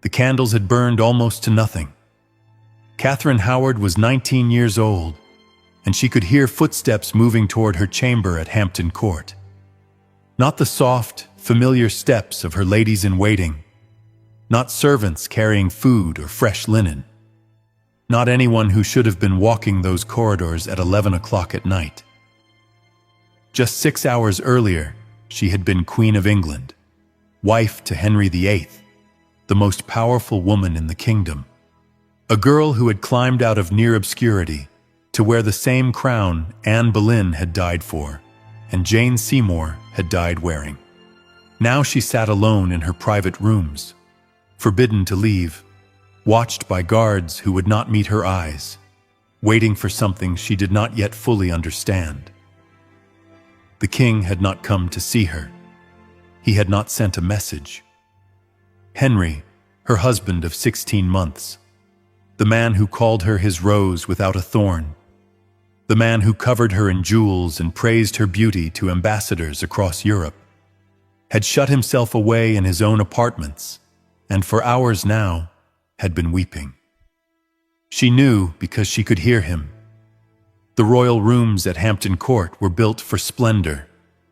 The candles had burned almost to nothing. Catherine Howard was 19 years old, and she could hear footsteps moving toward her chamber at Hampton Court. Not the soft, familiar steps of her ladies-in-waiting, not servants carrying food or fresh linen, not anyone who should have been walking those corridors at 11 o'clock at night. Just 6 hours earlier, she had been Queen of England, wife to Henry VIII, the most powerful woman in the kingdom, a girl who had climbed out of near obscurity to wear the same crown Anne Boleyn had died for, and Jane Seymour had died wearing. Now she sat alone in her private rooms, forbidden to leave, watched by guards who would not meet her eyes, waiting for something she did not yet fully understand. The king had not come to see her. He had not sent a message. Henry, her husband of 16 months, the man who called her his rose without a thorn, the man who covered her in jewels and praised her beauty to ambassadors across Europe, had shut himself away in his own apartments, and for hours now had been weeping. She knew because she could hear him. The royal rooms at Hampton Court were built for splendor,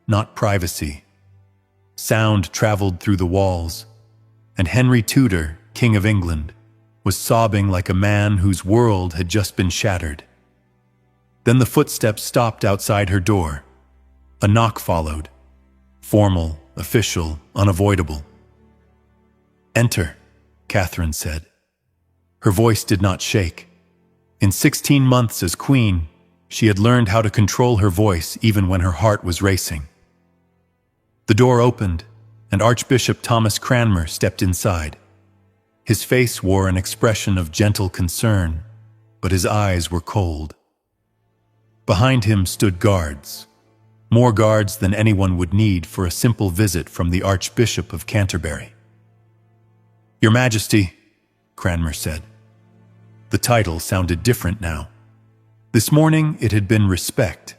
not privacy. Sound traveled through the walls, and Henry Tudor, King of England, was sobbing like a man whose world had just been shattered. Then the footsteps stopped outside her door. A knock followed, formal, official, unavoidable. "Enter," Catherine said. Her voice did not shake. In 16 months as queen, she had learned how to control her voice even when her heart was racing. The door opened, and Archbishop Thomas Cranmer stepped inside. His face wore an expression of gentle concern, but his eyes were cold. Behind him stood guards, more guards than anyone would need for a simple visit from the Archbishop of Canterbury. "Your Majesty," Cranmer said. The title sounded different now. This morning it had been respect.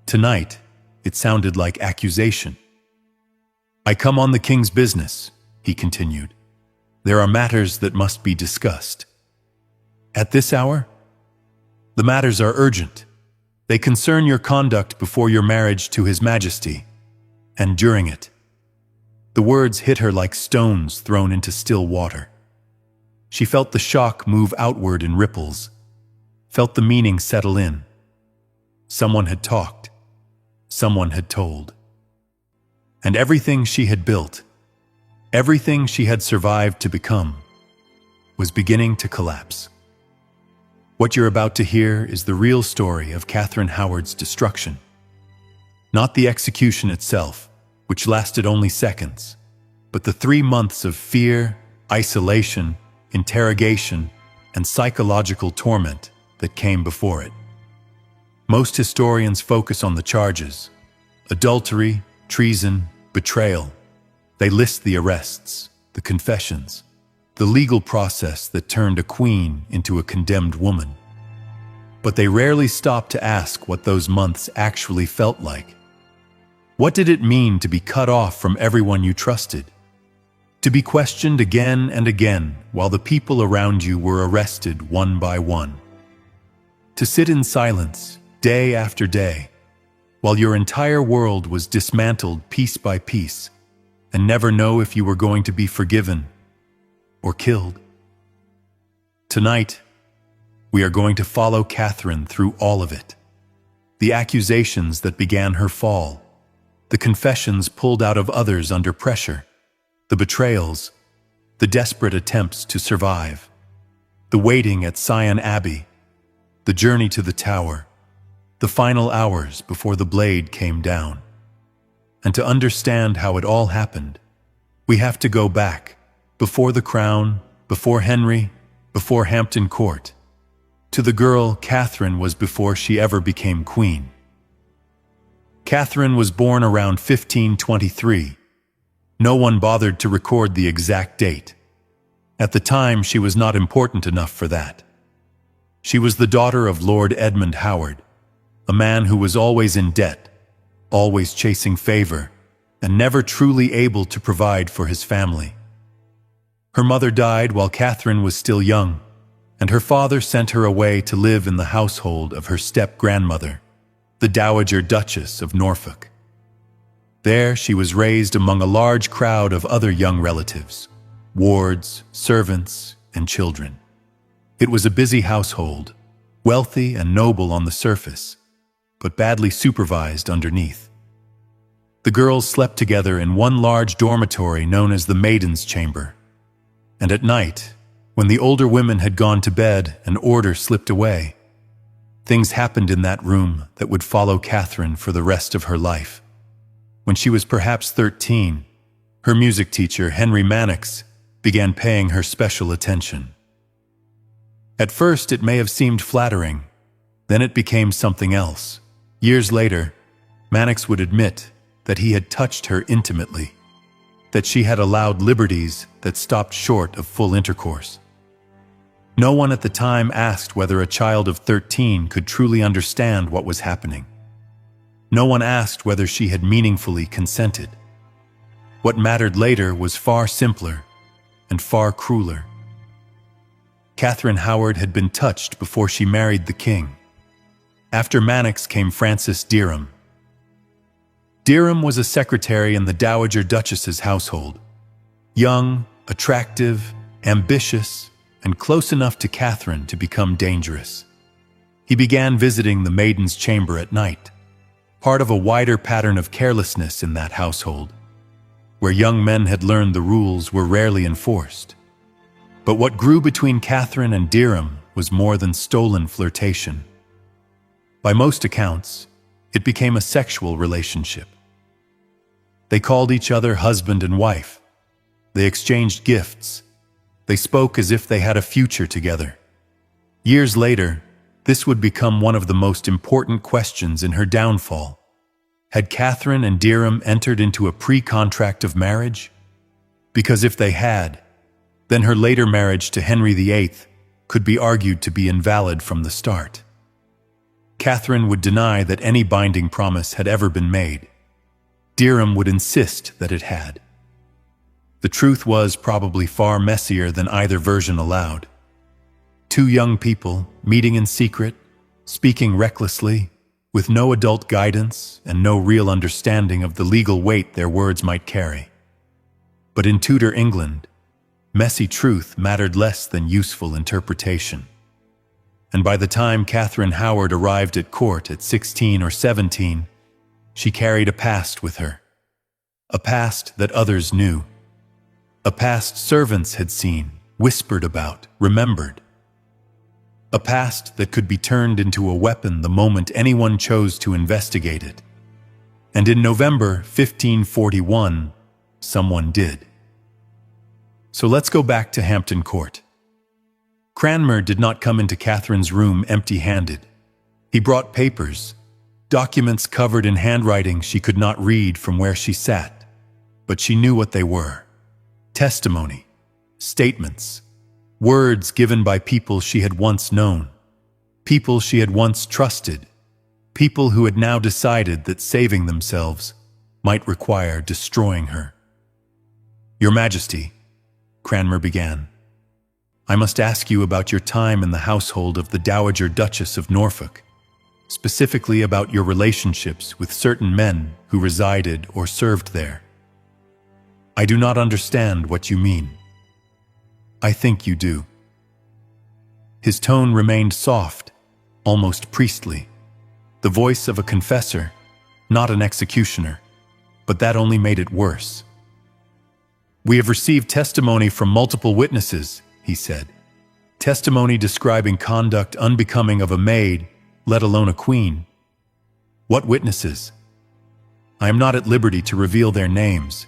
Tonight it sounded like accusation. "I come on the king's business," he continued. "There are matters that must be discussed." "At this hour?" "The matters are urgent. They concern your conduct before your marriage to His Majesty, and during it." The words hit her like stones thrown into still water. She felt the shock move outward in ripples, felt the meaning settle in. Someone had talked. Someone had told. And everything she had built, everything she had survived to become, was beginning to collapse. What you're about to hear is the real story of Catherine Howard's destruction. Not the execution itself, which lasted only seconds, but the 3 months of fear, isolation, interrogation, and psychological torment that came before it. Most historians focus on the charges: adultery, treason, betrayal. They list the arrests, the confessions, the legal process that turned a queen into a condemned woman. But they rarely stop to ask what those months actually felt like. What did it mean to be cut off from everyone you trusted? To be questioned again and again while the people around you were arrested one by one? To sit in silence, day after day, while your entire world was dismantled piece by piece, and never know if you were going to be forgiven or killed? Tonight, we are going to follow Catherine through all of it. The accusations that began her fall, the confessions pulled out of others under pressure, the betrayals, the desperate attempts to survive, the waiting at Sion Abbey, the journey to the Tower, the final hours before the blade came down. And to understand how it all happened, we have to go back, before the crown, before Henry, before Hampton Court, to the girl Catherine was before she ever became queen. Catherine was born around 1523. No one bothered to record the exact date. At the time, she was not important enough for that. She was the daughter of Lord Edmund Howard, a man who was always in debt, always chasing favor, and never truly able to provide for his family. Her mother died while Catherine was still young, and her father sent her away to live in the household of her step-grandmother, the Dowager Duchess of Norfolk. There she was raised among a large crowd of other young relatives, wards, servants, and children. It was a busy household, wealthy and noble on the surface, but badly supervised underneath. The girls slept together in one large dormitory known as the Maiden's Chamber, and at night, when the older women had gone to bed and order slipped away, things happened in that room that would follow Catherine for the rest of her life. When she was perhaps 13, her music teacher, Henry Mannix, began paying her special attention. At first, it may have seemed flattering. Then it became something else. Years later, Mannix would admit that he had touched her intimately, that she had allowed liberties that stopped short of full intercourse. No one at the time asked whether a child of 13 could truly understand what was happening. No one asked whether she had meaningfully consented. What mattered later was far simpler and far crueler. Catherine Howard had been touched before she married the king. After Mannix came Frances Dereham. Dereham was a secretary in the Dowager Duchess's household. Young, attractive, ambitious, and close enough to Catherine to become dangerous. He began visiting the Maiden's Chamber at night, part of a wider pattern of carelessness in that household, where young men had learned the rules were rarely enforced. But what grew between Catherine and Dereham was more than stolen flirtation. By most accounts, it became a sexual relationship. They called each other husband and wife. They exchanged gifts. They spoke as if they had a future together. Years later, this would become one of the most important questions in her downfall. Had Catherine and Dereham entered into a pre-contract of marriage? Because if they had, then her later marriage to Henry VIII could be argued to be invalid from the start. Catherine would deny that any binding promise had ever been made. Dereham would insist that it had. The truth was probably far messier than either version allowed. Two young people, meeting in secret, speaking recklessly, with no adult guidance and no real understanding of the legal weight their words might carry. But in Tudor England, messy truth mattered less than useful interpretation. And by the time Catherine Howard arrived at court at 16 or 17, she carried a past with her. A past that others knew. A past servants had seen, whispered about, remembered. A past that could be turned into a weapon the moment anyone chose to investigate it. And in November 1541, someone did. So let's go back to Hampton Court. Cranmer did not come into Catherine's room empty-handed. He brought papers, documents covered in handwriting she could not read from where she sat, but she knew what they were. Testimony, statements, words given by people she had once known, people she had once trusted, people who had now decided that saving themselves might require destroying her. "Your Majesty," Cranmer began, "I must ask you about your time in the household of the Dowager Duchess of Norfolk, specifically about your relationships with certain men who resided or served there. I do not understand what you mean. I think you do." His tone remained soft, almost priestly, the voice of a confessor, not an executioner, but that only made it worse. "We have received testimony from multiple witnesses," he said. "Testimony describing conduct unbecoming of a maid, let alone a queen." "What witnesses?" "I am not at liberty to reveal their names,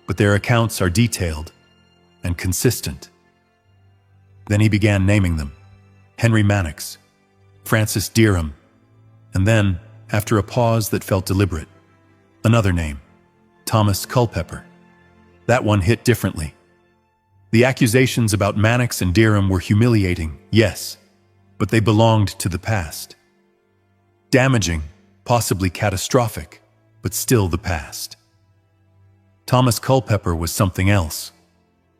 but their accounts are detailed and consistent." Then he began naming them. Henry Mannix, Frances Dereham, and then, after a pause that felt deliberate, another name, Thomas Culpeper. That one hit differently. The accusations about Mannix and Dereham were humiliating, yes, but they belonged to the past. Damaging, possibly catastrophic, but still the past. Thomas Culpeper was something else.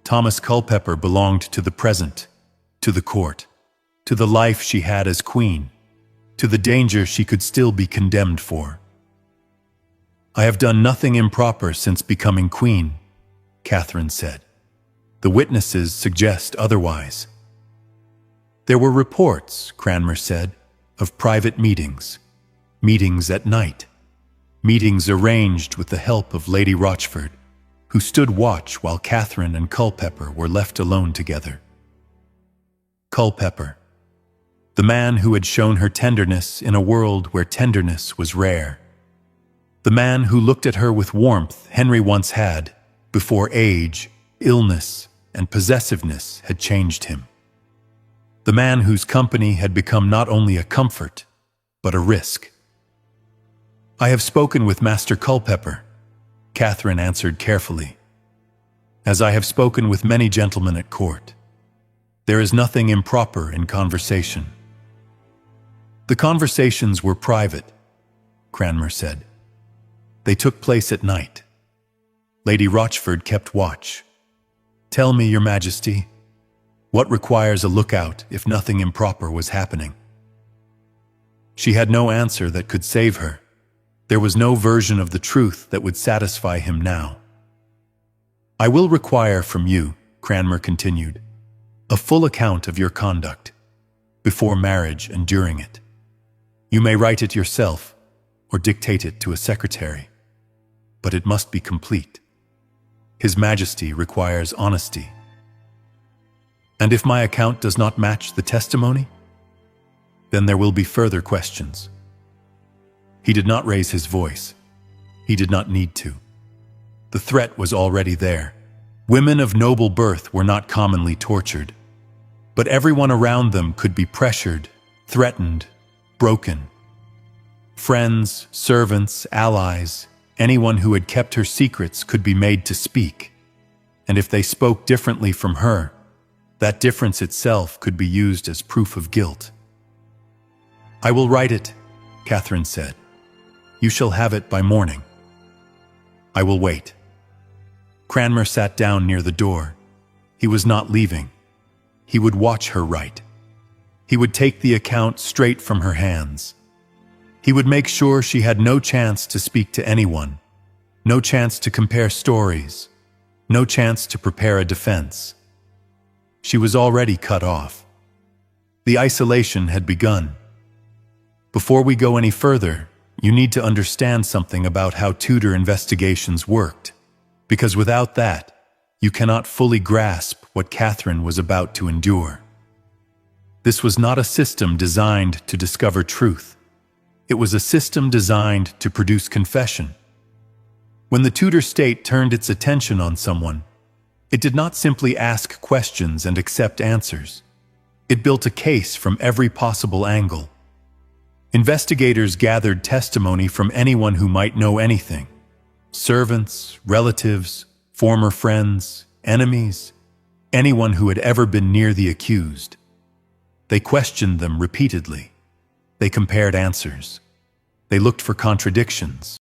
Thomas Culpepper belonged to the present, to the court, to the life she had as queen, to the danger she could still be condemned for. "I have done nothing improper since becoming queen," Catherine said. "The witnesses suggest otherwise." "There were reports," Cranmer said, "of private meetings, meetings at night, meetings arranged with the help of Lady Rochford, who stood watch while Catherine and Culpepper were left alone together." Culpepper, the man who had shown her tenderness in a world where tenderness was rare. The man who looked at her with warmth Henry once had, before age, illness, and possessiveness had changed him. The man whose company had become not only a comfort, but a risk. "I have spoken with Master Culpepper," Catherine answered carefully, "as I have spoken with many gentlemen at court. There is nothing improper in conversation." "The conversations were private," Cranmer said. "They took place at night. Lady Rochford kept watch. Tell me, Your Majesty, what requires a lookout if nothing improper was happening?" She had no answer that could save her. There was no version of the truth that would satisfy him now. "I will require from you," Cranmer continued, "a full account of your conduct, before marriage and during it. You may write it yourself, or dictate it to a secretary, but it must be complete. His Majesty requires honesty." "And if my account does not match the testimony? Then there will be further questions." He did not raise his voice. He did not need to. The threat was already there. Women of noble birth were not commonly tortured, but everyone around them could be pressured, threatened, broken. Friends, servants, allies, anyone who had kept her secrets could be made to speak, and if they spoke differently from her, that difference itself could be used as proof of guilt. "I will write it," Catherine said. "You shall have it by morning." "I will wait." Cranmer sat down near the door. He was not leaving. He would watch her write. He would take the account straight from her hands. He would make sure she had no chance to speak to anyone, no chance to compare stories, no chance to prepare a defense. She was already cut off. The isolation had begun. Before we go any further, you need to understand something about how Tudor investigations worked, because without that, you cannot fully grasp what Catherine was about to endure. This was not a system designed to discover truth. It was a system designed to produce confession. When the Tudor state turned its attention on someone, it did not simply ask questions and accept answers. It built a case from every possible angle. Investigators gathered testimony from anyone who might know anything: servants, relatives, former friends, enemies, anyone who had ever been near the accused. They questioned them repeatedly. They compared answers. They looked for contradictions.